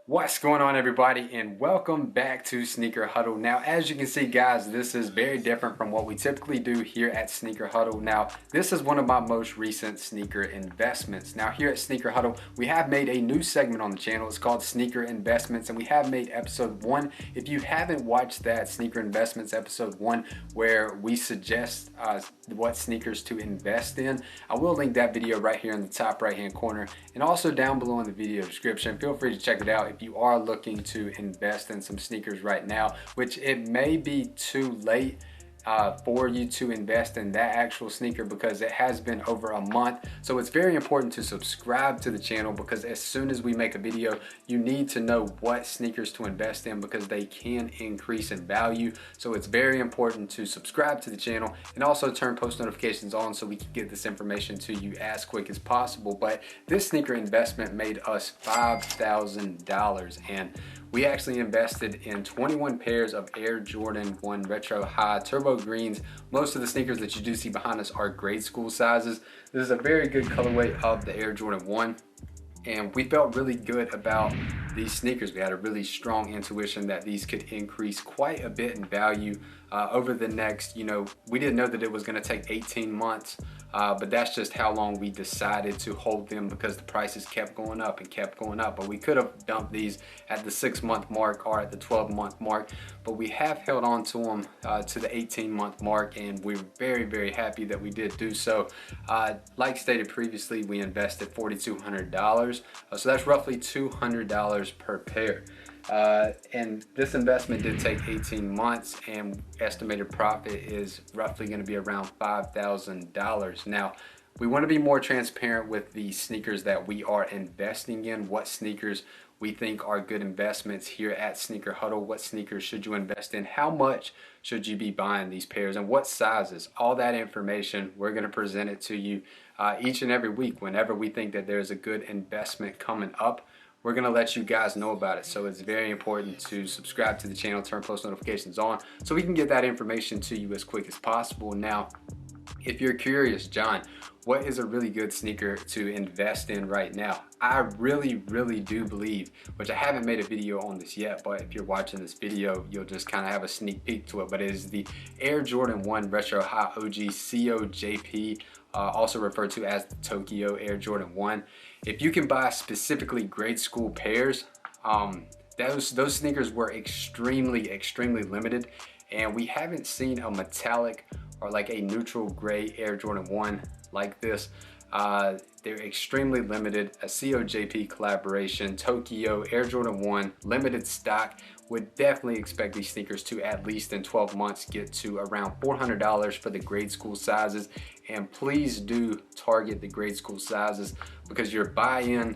What's going on, everybody, and welcome back to Sneaker Huddle. Now, as you can see, guys, this is very different from what we typically do here at Sneaker Huddle. Now, this is one of my most recent sneaker investments. Now, here at Sneaker Huddle, we have made a new segment on the channel. It's called Sneaker Investments, and we have made episode 1. If you haven't watched that, Sneaker Investments episode 1, where we suggest what sneakers to invest in, I will link that video right here in the top right-hand corner, and also down below in the video description. Feel free to check it out if you are looking to invest in some sneakers right now, which it may be too late for you to invest in that actual sneaker because it has been over a month. So it's very important to subscribe to the channel, because as soon as we make a video, you need to know what sneakers to invest in because they can increase in value. So it's very important to subscribe to the channel and also turn post notifications on so we can get this information to you as quick as possible. But this sneaker investment made us $5,000, and we actually invested in 21 pairs of Air Jordan 1 Retro High Turbo Greens. Most of the sneakers that you do see behind us are grade school sizes. This is a very good colorway of the Air Jordan 1. And we felt really good about these sneakers. We had a really strong intuition that these could increase quite a bit in value over the next, we didn't know that it was gonna take 18 months, but that's just how long we decided to hold them because the prices kept going up and kept going up. But we could have dumped these at the 6-month mark or at the 12-month mark, but we have held on to them to the 18-month mark, and we're very, very happy that we did do so. Like stated previously, we invested $4,200, so that's roughly $200 per pair. And this investment did take 18 months, and estimated profit is roughly going to be around $5,000. Now, we want to be more transparent with the sneakers that we are investing in, what sneakers we think are good investments here at Sneaker Huddle. What sneakers should you invest in? How much should you be buying these pairs, and what sizes? All that information, we're going to present it to you each and every week. Whenever we think that there's a good investment coming up, we're gonna let you guys know about it. So it's very important to subscribe to the channel, turn post notifications on, so we can get that information to you as quick as possible. Now, if you're curious, John, what is a really good sneaker to invest in right now? I really, really do believe, which I haven't made a video on this yet, but if you're watching this video, you'll just kind of have a sneak peek to it, but it is the Air Jordan 1 Retro High OG COJP, also referred to as the Tokyo Air Jordan 1. If you can buy specifically grade school pairs, those sneakers were extremely, extremely limited, and we haven't seen a metallic or like a neutral gray Air Jordan 1 like this. They're extremely limited. A COJP collaboration, Tokyo Air Jordan 1, limited stock. Would definitely expect these sneakers to, at least in 12 months, get to around $400 for the grade school sizes. And please do target the grade school sizes, because your buy-in,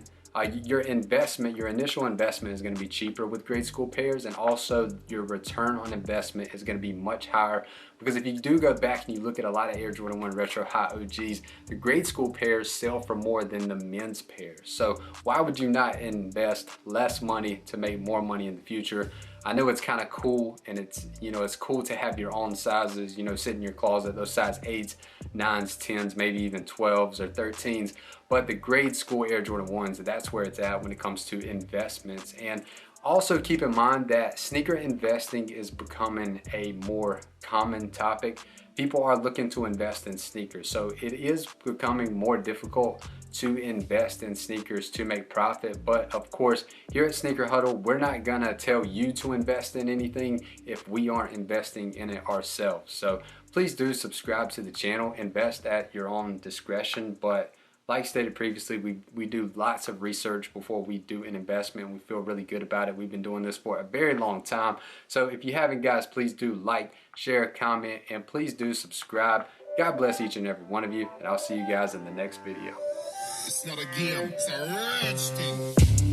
your investment, your initial investment is going to be cheaper with grade school pairs, and also your return on investment is going to be much higher, because if you do go back and you look at a lot of Air Jordan 1 Retro High OGs, the grade school pairs sell for more than the men's pairs. So why would you not invest less money to make more money in the future? I know it's kind of cool, and it's cool to have your own sizes, sit in your closet, those size 8s, 9s, 10s, maybe even 12s or 13s. But the grade school Air Jordan 1s, that's where it's at when it comes to investments. And also keep in mind that sneaker investing is becoming a more common topic. People are looking to invest in sneakers, so it is becoming more difficult to invest in sneakers to make profit. But of course, here at Sneaker Huddle, we're not gonna tell you to invest in anything if we aren't investing in it ourselves. So please do subscribe to the channel, invest at your own discretion. But like stated previously, we do lots of research before we do an investment. We feel really good about it. We've been doing this for a very long time. So if you haven't, guys, please do like, share, comment, and please do subscribe. God bless each and every one of you, and I'll see you guys in the next video. It's not a game, it's a rich thing.